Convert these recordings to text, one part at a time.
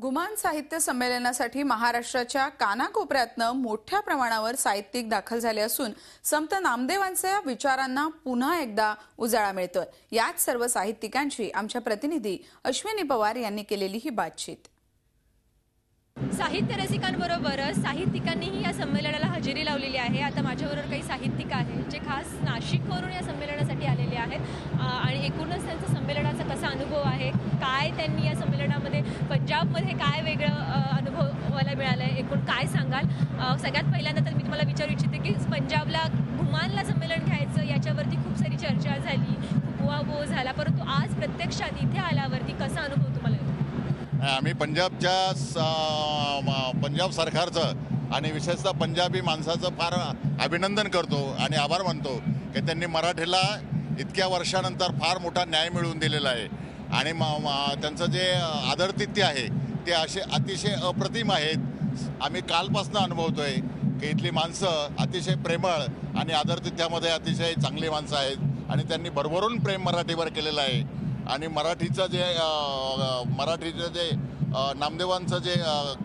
गुमान साहित्य संमेलनासाठी महाराष्ट्राच्या कानाकोपऱ्यातनं मोठ्या प्रमाणावर साहित्यिक दाखल झाले असून संत नामदेवांच्या विचारांना पुन्हा एकदा उजाळा मिळतोय। याच सर्व साहित्यिकांची आमच्या प्रतिनिधी अश्विनी पवार यांनी केलेली ही बातचीत। साहित्य रसिकांबरोबरच साहित्यिकांनीही या संमेलनाला हजेरी लावलेली आहे। आता माझ्याबरोबर काही साहित्यिक आहेत जे खास नाशिकवरून या संमेलनासाठी आलेले आहेत आणि एकूणच त्यांचा संमेलनाचा कसा अनुभव आहे, काय त्यांनी या संमेलनामध्ये पंजाबमध्ये काय वेगळं अनुभवायला मिळालंय, एकूण काय सांगाल? सगळ्यात पहिल्यांदा तर मी तुम्हाला विचारू इच्छिते की पंजाबला गुमानला संमेलन घ्यायचं याच्यावरती खूप सारी चर्चा झाली, खूप उहापोह झाला, परंतु आज प्रत्यक्षात इथे आल्यावरती कसा अनुभव तुम्हाला येतो? आम्ही पंजाब सरकारचं आणि विशेषतः पंजाबी माणसाचं फार अभिनंदन करतो आणि आभार मानतो की त्यांनी मराठीला इतक्या वर्षानंतर फार मोठा न्याय मिळवून दिलेला आहे आणि त्यांचं जे आदरातिथ्य आहे ते असे अतिशय अप्रतिम आहेत। आम्ही कालपासून अनुभवतोय की इथली माणसं अतिशय प्रेमळ आणि आदरातिथ्यामध्ये अतिशय चांगली माणसं आहेत आणि त्यांनी भरभरून प्रेम मराठीवर केलेलं आहे आणि मराठीचं जे नामदेवांचं जे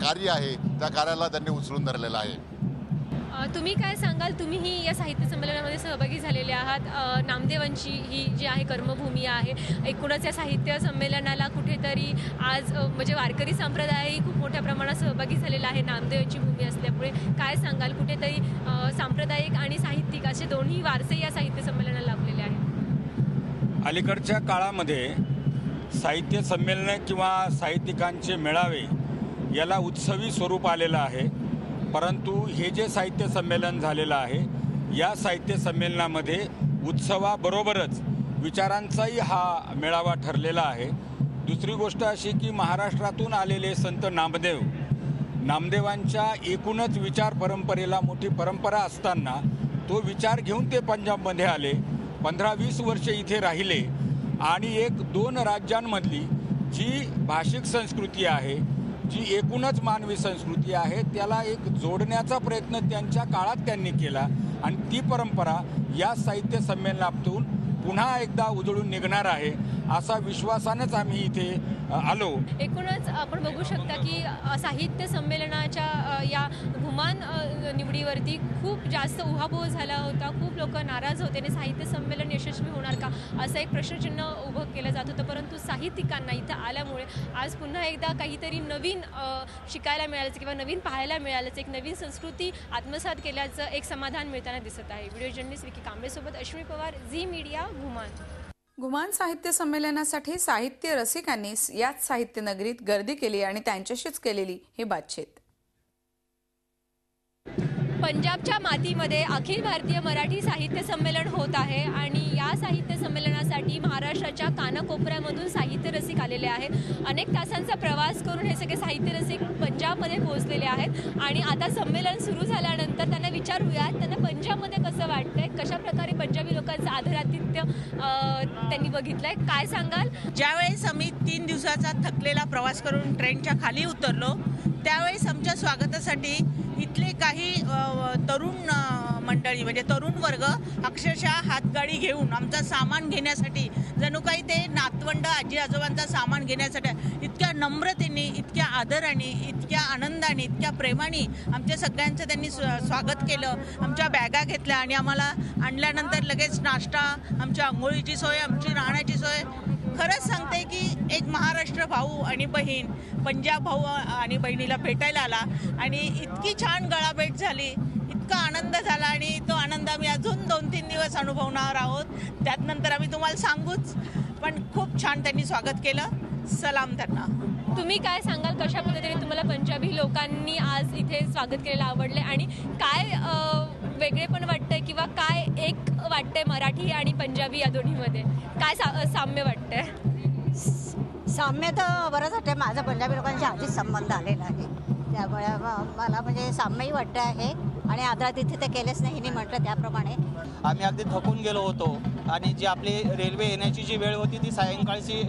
कार्य आहे त्या कार्याला त्यांनी उचलून धरलेलं आहे। तुम्ही काय सांगाल? तुम्हीही या साहित्य संमेलनामध्ये सहभागी झालेले आहात। नामदेवांची ही जी आहे कर्मभूमी आहे, एकूणच या साहित्य संमेलनाला कुठेतरी आज म्हणजे वारकरी संप्रदायही खूप मोठ्या प्रमाणात सहभागी झालेला आहे नामदेवांची भूमी असल्यामुळे। काय सांगाल? कुठेतरी सांप्रदायिक आणि साहित्यिक असे दोन्ही वारसे या साहित्य संमेलनाला लाभलेले आहेत। अलीकडच्या काळामध्ये साहित्य संमेलन किंवा साहित्यिकांचे मेळावे याला उत्सवी स्वरूप आलेलं आहे, परंतु हे जे साहित्य संमेलन झालेलं आहे या साहित्य संमेलनामध्ये उत्सवाबरोबरच विचारांचाही हा मेळावा ठरलेला आहे। दुसरी गोष्ट अशी की महाराष्ट्रातून आलेले संत नामदेवांच्या एकूणच विचार परंपरेला मोठी परंपरा असताना तो विचार घेऊन ते पंजाबमध्ये आले, 15-20 वर्षे इथे राहिले आणि 1-2 राज्यांमधली जी भाषिक संस्कृती आहे, जी एकूणच मानवी संस्कृती आहे त्याला एक जोडण्याचा प्रयत्न त्यांच्या काळात त्यांनी केला आणि ती परंपरा या साहित्य संमेलनातून पुन्हा एकदा उजळून निघणार आहे असा विश्वासानेच आम्ही इथे आलो। एकूणच आपण बघू शकता की साहित्य संमेलनाच्या या गुमान निवडीवरती खूप जास्त उहापोह झाला होता, खूप लोक नाराज होते आणि साहित्य संमेलन यशस्वी होणार का असं एक प्रश्नचिन्ह उभं केलं जात होतं, परंतु साहित्यिकांना इथं आल्यामुळे आज पुन्हा एकदा काहीतरी नवीन शिकायला मिळाल्याचं किंवा नवीन पाहायला मिळाल्याचं, एक नवीन संस्कृती आत्मसात केल्याचं एक समाधान मिळताना दिसत आहे। व्हिडिओ जर्नलिस्ट विकी कांबळेसोबत अश्विनी पवार, झी मीडिया, गुमान साहित्य संमेलनासाठी साहित्य रसिकांनी याच साहित्य नगरीत गर्दी केली आणि त्यांच्याशीच केलेली ही बातचीत। पंजाबच्या मातीमध्ये अखिल भारतीय मराठी साहित्य संमेलन होत आहे आणि या साहित्य संमेलनासाठी महाराष्ट्राच्या कानाकोपऱ्यामधून साहित्य रसिक आलेले आहेत। अनेक तासांचा प्रवास करून हे सगळे साहित्य रसिक पंजाबमध्ये पोहोचलेले आहेत आणि आता संमेलन सुरू झाल्यानंतर त्यांना विचारूयात त्यांना पंजाबमध्ये कसं वाटतंय, कशा प्रकारे पंजाबी लोकांचं आदरातिथ्य त्यांनी बघितलंय, काय सांगाल? ज्यावेळेस आम्ही 3 दिवसाचा थकलेला प्रवास करून ट्रेनच्या खाली उतरलो त्यावेळेस आमच्या स्वागतासाठी इथले काही तरुण मंडळी म्हणजे तरुण वर्ग अक्षरशः हातगाडी घेऊन आमचा सामान घेण्यासाठी, जणू काही ते नातवंड आजी आजोबांचा सामान घेण्यासाठी इतक्या नम्रतेने, इतक्या आदराने, इतक्या आनंदाने, इतक्या प्रेमाने आमच्या सगळ्यांचं त्यांनी स्वागत केलं। आमच्या बॅगा घेतल्या आणि आम्हाला आणल्यानंतर लगेच नाश्ता, आमच्या आंघोळीची सोय, आमची राहण्याची सोय। खरंच सांगते की एक महाराष्ट्र भाऊ आणि बहीण पंजाब भाऊ आणि बहिणीला भेटायला आला आणि इतकी छान गळाभेट झाली, इतका आनंद झाला आणि तो आनंद आम्ही अजून 2-3 दिवस अनुभवणार आहोत, त्यानंतर आम्ही तुम्हाला सांगूच, पण खूप छान त्यांनी स्वागत केलं। सलाम त्यांना। तुम्ही काय सांगाल, कशा पद्धतीने तुम्हाला पंजाबी लोकांनी आज इथे स्वागत केलेलं आवडले आणि काय वेगळे पण वाटतंय किंवा काय एक वाटतंय मराठी आणि पंजाबी या दोन्हीमध्ये काय साम्य वाटतंय? साम्य तर बरंच वाटतंय, माझा पंजाबी लोकांशी आधीच संबंध आलेला आहे त्यामुळे मला म्हणजे साम्यही वाटतं आहे आणि आदरातिथ्य ते केलेच नाही हिने म्हटलं त्याप्रमाणे. आम्ही अगदी थकून गेलो होतो आणि जी आपली रेल्वे येण्याची जी वेळ होती ती सायंकाळची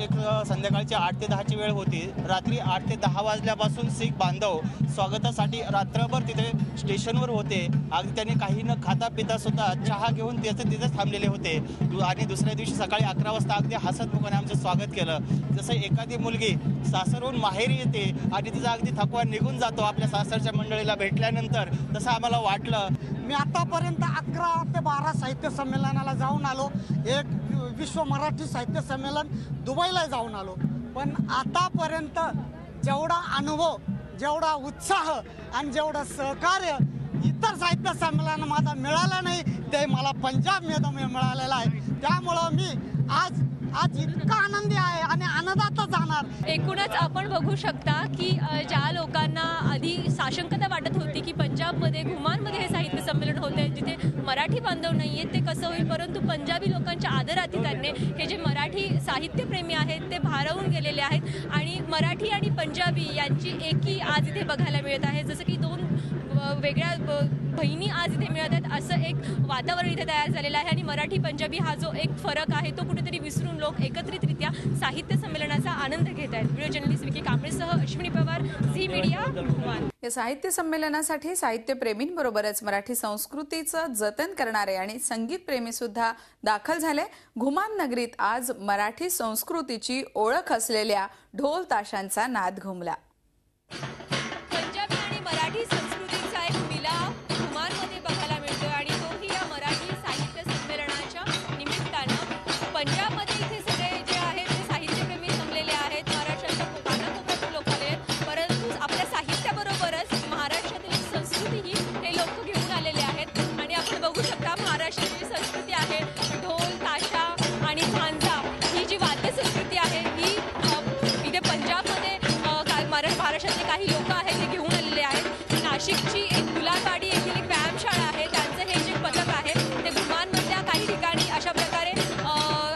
संध्याकाळची 8 ते 10ची वेळ होती. रात्री 8 ते 10 वाजल्यापासून शीख बांधव स्वागतासाठी रात्रभर तिथे स्टेशनवर होते. अगदी त्यांनी काही न खाता पिता सुद्धा चहा घेऊन तिथेच थांबलेले होते आणि दुसऱ्या दिवशी सकाळी 11 वाजता अगदी हसतमुखाने आमचं स्वागत केलं. जसं एखादी मुलगी सासरहून माहेरी येते आणि तिचा अगदी थकवा निघून जातो आपल्या सासरच्या मंडळीला भेटल्यानंतर, तसं आम्हाला वाटलं. मी आतापर्यंत 11 ते 12 साहित्य संमेलनाला जाऊन आलो. एक विश्व मराठी साहित्य संमेलन दुबईला जाऊन आलो. पण आतापर्यंत जेवढा अनुभव, जेवढा उत्साह आणि जेवढं सहकार्य इतर साहित्य संमेलन माझा मिळालं नाही ते मला पंजाबमध्ये मिळालेलं आहे. त्यामुळं मी आज इतका आनंदी आहे आणि आनंदातच जाणार. एकूणच आपण बघू शकता की ज्या लोकांना आधी साशंकता वाटत होती की पंजाबमध्ये घुमानमध्ये हे साहित्य संमेलन होते जिथे मराठी बांधव नाही आहेत ते कसं होईल, परंतु पंजाबी लोकांच्या आदरातिथ्याने हे जे मराठी साहित्यप्रेमी आहेत ते भारावून गेलेले आहेत आणि मराठी आणि पंजाबी यांची एकी आज इथे बघायला मिळत आहे. जसं की दोन वेगळ्या बहिणी आज इथे मिळत आहेत असं एक वातावरण इथे तयार झालेलं आहे आणि मराठी पंजाबी हा जो एक फरक आहे तो कुठेतरी विसरून लोक एकत्रितरित्या साहित्य संमेलनाचा आनंद घेत आहेत. व्हिडिओ जर्नलिस्ट विकी कांबळेसह अश्विनी पवार, झी मीडिया, घुमान. या साहित्य संमेलनासाठी साहित्यप्रेमींबरोबरच मराठी संस्कृतीचं जतन करणारे आणि संगीत प्रेमी सुद्धा दाखल झाले. घुमान नगरीत आज मराठी संस्कृतीची ओळख असलेल्या ढोल ताशांचा नाद घुमला. पंजाबी आणि मराठी संस्कृतीचा एक मिलाप घुमानमध्ये बघायला मिळतो आणि तोही या मराठी साहित्य संमेलनाच्या निमित्तानं. पंजाबमध्ये इथे सगळे जे आहेत ते साहित्यप्रेमी जमलेले आहेत. महाराष्ट्राच्या कानाकोपऱ्यातून लोक आले आहेत, परंतु आपल्या साहित्याबरोबरच महाराष्ट्रातील संस्कृतीही हे लोक घेऊन आलेले आहेत. आणि आपण बघू शकता महाराष्ट्राची संस्कृती आहे ढोल ताशा आणि झांजा ही जी वाद्य संस्कृती आहे ही इथे पंजाबमध्ये महाराष्ट्रातले काही लोक आहेत ते घेऊन आलेले आहेत. नाशिकची एक गुलाबवाडी येथील एक व्यायामशाळा आहे त्यांचं हे जे पथक आहे ते घुमानमधल्या काही ठिकाणी अशा प्रकारे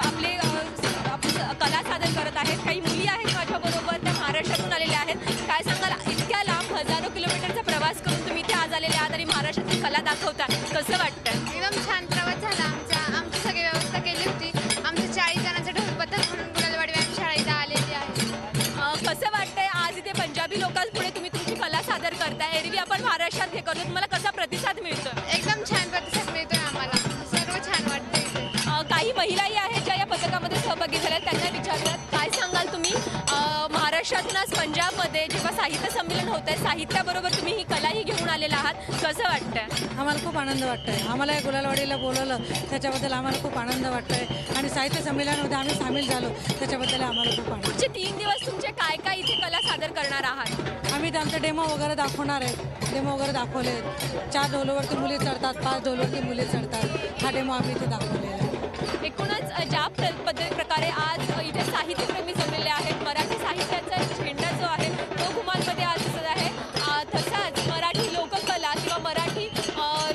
आपले कला सादर करत आहेत. काही मुली आहेत माझ्याबरोबर, त्या महाराष्ट्रातून आलेल्या आहेत. काय सांगाल, इतक्या लांब हजारो किलोमीटरचा प्रवास करून तुम्ही इथे आज आलेले आहात आणि महाराष्ट्रातली कला दाखवता, कसं वाटतं? एकदम छान प्रवास झाला आमची सगळी व्यवस्था केली होती. आमचं 40 जणांचं ढोल पथक म्हणून गुलाबवाडी व्यायामशाळा इथं आलेली आहे. कसं वाटतंय आज इथे पंजाबी लोकांपुढे तुम्ही तुमची कला सादर करताय? एरवी आपण महाराष्ट्रात हे करतो, तुम्हाला कसा प्रतिसाद मिळतो? एकदम छान प्रतिसाद मिळतोय आम्हाला, सर्व छान वाटतंय इथे. काही महिलाही आहेत ज्या या पथकामध्ये सहभागी झाल्या, त्यांना विचारलं काय सांगाल तुम्ही महाराष्ट्रातून आज पंजाबमध्ये जेव्हा साहित्य संमेलन होत आहे साहित्याबरोबर तुम्ही ही कलाही घेऊन आलेला आहात, कसं वाटतंय? आम्हाला खूप आनंद वाटतोय. आम्हाला या गुलालवाडीला बोलवलं त्याच्याबद्दल आम्हाला खूप आनंद वाटतोय आणि साहित्य संमेलनामध्ये आम्ही सामील झालो त्याच्याबद्दल आम्हाला खूप आनंद. पुढचे 3 दिवस तुमचे काय काय इथे कला सादर करणार आहात? आम्ही आमचा डेमो वगैरे दाखवणार आहे. डेमो वगैरे दाखवले. 4 ढोलवरती मुली चढतात, 5 ढोलवरती मुली चढतात. हा डेमो आम्ही इथे दाखवलेला आहे. एकूणच ज्या प्रकारे आज इथे साहित्यप्रेमी जमलेले आहेत, मराठी साहित्याचा झेंडा जो आहे तो घुमानमध्ये आज दिसत आहे. तसाच मराठी लोककला किंवा मराठी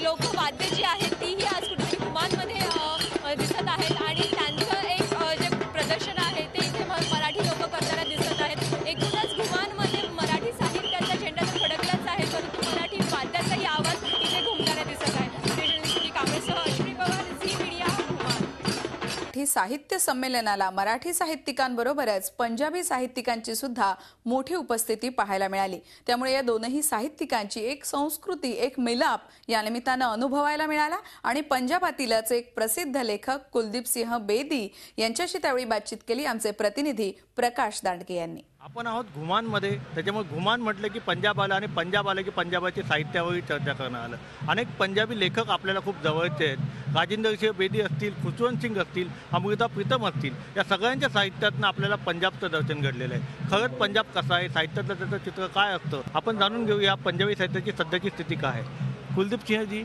लोकवाद्य जी आहेत तीही आज कुठेतरी घुमानमध्ये दिसत आहेत आणि त्यांचं एक जे प्रदर्शन आहे ते इथे मराठी लोक करताना दिसत आहेत. एकूणच घुमानमध्ये मराठी साहित्याचा झेंडा तर फडकलाच आहे, परंतु मराठी वाद्याचाही आवाज इथे घुमताना दिसत आहे. काँग्रेससह अश्विनी पवार, झी मीडिया, घुमान. साहित्य संमेलनाला मराठी साहित्यिकांबरोबरच पंजाबी साहित्यिकांची सुद्धा मोठी उपस्थिती पाहायला मिळाली. त्यामुळे या दोनही साहित्यिकांची एक संस्कृती, एक मिलाप या निमित्तानं अनुभवायला मिळाला आणि पंजाबातीलच एक प्रसिद्ध लेखक कुलदीप सिंह बेदी यांच्याशी त्यावेळी बातचीत केली आमचे प्रतिनिधी प्रकाश दांडगे यांनी. आपण आहोत घुमानमध्ये, त्याच्यामुळे घुमान म्हटलं की पंजाब आलं आणि पंजाब आलं की पंजाबाच्या साहित्यावरही चर्चा करणं आलं. अनेक पंजाबी लेखक आपल्याला खूप जवळचे आहेत. राजेंद्र सिंह बेदी असतील, खुशवंत सिंग असतील, अमृता प्रीतम असतील, या सगळ्यांच्या साहित्यातनं आपल्याला पंजाबचं दर्शन घडलेलं आहे. खरंच पंजाब कसा आहे, साहित्यातलं त्याचं चित्र काय असतं आपण जाणून घेऊया. पंजाबी साहित्याची सध्याची स्थिती काय आहे. कुलदीप सिंह जी,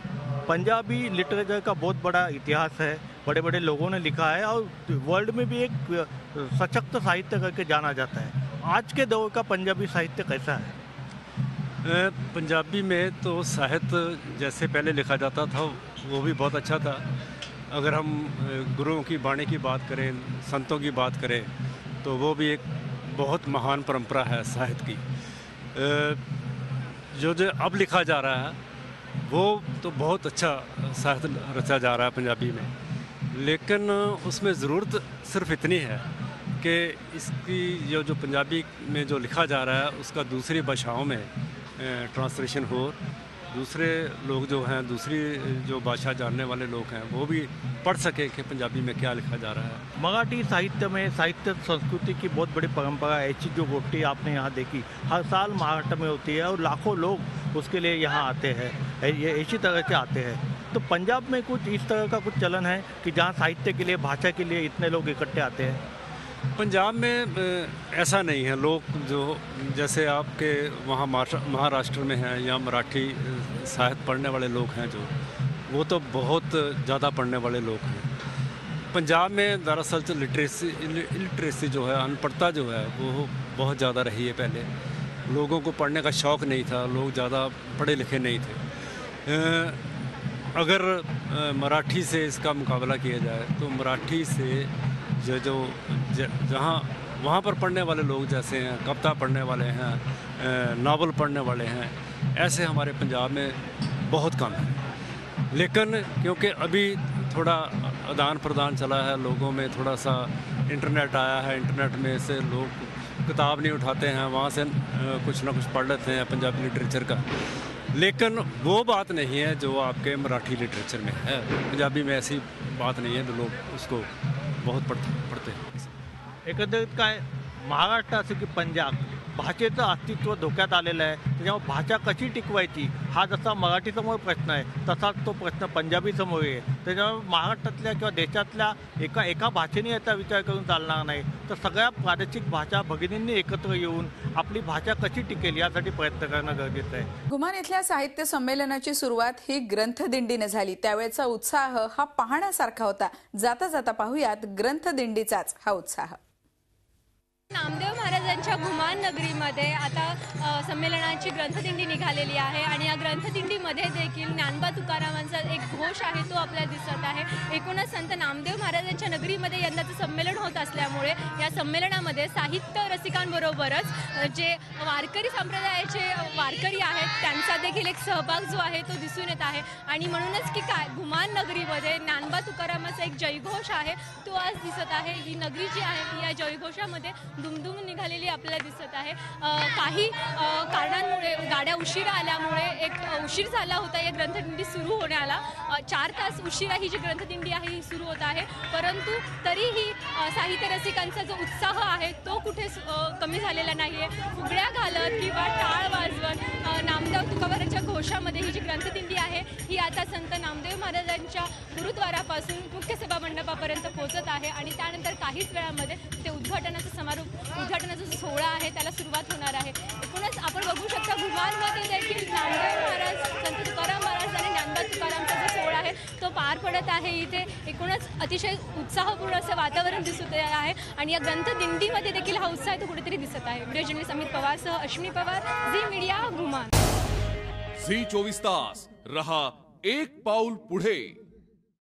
पंजाबी लिटरेचर का बहुत बड़ा इतिहास है, बड़े बड़े लोगों ने लिखा है और वर्ल्ड में भी एक सशक्त साहित्य करके जाना जाता है. आज के दौर का पंजाबी साहित्य कैसा है? पंजाबी में तो साहित्य जैसे पहले लिखा जाता था वो भी बहुत अच्छा था. अगर हम गुरुओं की वाणी की बात करें, संतों की बात करें तो वो भी एक बहुत महान परंपरा है साहित्य की. जो अब लिखा जा रहा है वो तो बहुत अच्छा साहित्य रचा जा रहा है पंजाबी में, लेकिन उसमें ज़रूरत सिर्फ इतनी है कि इसकी जो पंजाबी में जो लिखा जा रहा है उसका दूसरी भाषाओं में ट्रांसलेशन हो, दूसरे लोग जो हैं, दूसरी जो भाषा जानने वाले लोग हैं, वो भी पढ़ सके कि पंजाबी में क्या लिखा जा रहा है। मराठी साहित्य में साहित्य संस्कृति की बहुत बड़ी परंपरा है। ऐसी जो गोष्ठी आपने यहाँ देखी हर साल महाराष्ट्र में होती है और लाखों लोग उसके लिए यहाँ आते हैं, ये इसी तरह से आते हैं। तो पंजाब में कुछ इस तरह का कुछ चलन है कि जहाँ साहित्य के लिए, भाषा के लिए इतने लोग इकट्ठे आते हैं? पंजाब में ऐसा नहीं है। लोग जो जैसे आपके वहाँ महाराष्ट्र में हैं या मराठी साहित्य पढ़ने वाले लोग हैं, जो वो तो बहुत ज़्यादा पढ़ने वाले लोग हैं। पंजाब में दरअसल तो लिटरेसी जो है, अनपढ़ता जो है, वो बहुत ज़्यादा रही है। पहले लोगों को पढ़ने का शौक़ नहीं था, लोग ज़्यादा पढ़े लिखे नहीं थे। अगर मराठी से इसका मुकाबला किया जाए तो मराठी से जहाँ वहाँ पर पढ़ने वाले लोग जैसे हैं, कविता पढ़ने वाले हैं, नावल पढ़ने वाले हैं, ऐसे हमारे पंजाब में बहुत कम है। लेकिन क्योंकि अभी थोड़ा आदान प्रदान चला है, लोगों में थोड़ा सा इंटरनेट आया है, इंटरनेट में से लोग किताब नहीं उठाते हैं, वहाँ से कुछ ना कुछ पढ़ लेते हैं पंजाबी लिटरेचर का। लेकिन वो बात नहीं है जो आपके मराठी लिटरेचर में है। पंजाबी में ऐसी बात नहीं है, तो लोग उसको बहुत पढ़ते हैं। एकंदरीत काय महाराष्ट्र असो की पंजाब, भाषेचं अस्तित्व धोक्यात आलेलं आहे। त्याच्यामुळे भाषा कशी टिकवायची हा जसा मराठीसमोर प्रश्न आहे, तसाच तो प्रश्न पंजाबीसमोर आहे। त्याच्यामुळे महाराष्ट्रातल्या किंवा देशातल्या एका भाषेने याचा विचार करून चालणार नाही, तर सगळ्या प्रादेशिक भाषा भगिनींनी एकत्र येऊन आपली भाषा कशी टिकेल यासाठी प्रयत्न करणं गरजेचं आहे। घुमान इथल्या साहित्य संमेलनाची सुरुवात ही ग्रंथदिंडीने झाली। त्यावेळचा उत्साह हा पाहण्यासारखा होता। जाता जाता पाहूयात ग्रंथदिंडीचाच हा उत्साह। नामदेव महाराजांच्या घुमान नगरीमध्ये आता संमेलनाची ग्रंथदिंडी निघालेली आहे आणि या ग्रंथदिंडीमध्ये देखील ज्ञानोबा तुकारामांचा एक घोष आहे तो आपल्याला दिसत आहे। एकूणच संत नामदेव महाराजांच्या नगरीमध्ये यंदाचं संमेलन होत असल्यामुळे या संमेलनामध्ये साहित्य रसिकांबरोबरच जे वारकरी संप्रदायाचे वारकरी आहेत त्यांचा देखील एक सहभाग जो आहे तो दिसून येत आहे। आणि म्हणूनच की काय घुमान नगरीमध्ये ज्ञानोबा तुकारामाचा एक जयघोष आहे तो आज दिसत आहे। ही नगरी जी आहे या जयघोषामध्ये दुमदुम निघालेली आपल्याला दिसत आहे। काही कारणांमुळे गाड्या उशिरा आल्यामुळे एक उशीर झाला होता या ग्रंथदिंडी सुरू होण्याला। 4 तास उशिरा ही जी ग्रंथदिंडी आहे ही सुरू होत आहे, परंतु तरीही साहित्य रसिकांचा जो उत्साह आहे तो कुठे कमी झालेला नाहीये। फुगड्या घालत किंवा टाळ वाजवत नामदेव तुकारामांच्या घोषामध्ये ही जी ग्रंथदिंडी आहे ही आता संत नामदेव महाराजांच्या गुरुद्वारापासून मुख्य सभा मंडपापर्यंत पोहोचत आहे आणि त्यानंतर काहीच वेळामध्ये ते उद्घाटनाचा सोहळा आहे त्याला सुरुवात होणार आहे। एकूणच आपण बघू शकता घुमानमध्ये देखील नामदेव महाराज, संत तुकाराम महाराज आणि ज्ञानोबा तुकारामचा जो सोहळा आहे तो पार पडत आहे। इथे एकूणच अतिशय उत्साहपूर्ण असं वातावरण दिसत आहे आणि या ग्रंथदिंडीमध्ये देखील हा उत्साह तो कुठेतरी दिसत आहे। व्हिडिओ जर्नलिस्ट अमित पवारसह अश्विनी पवार, झी मीडिया, घुमान। झी 24 तास रहा एक पाऊल पुढे।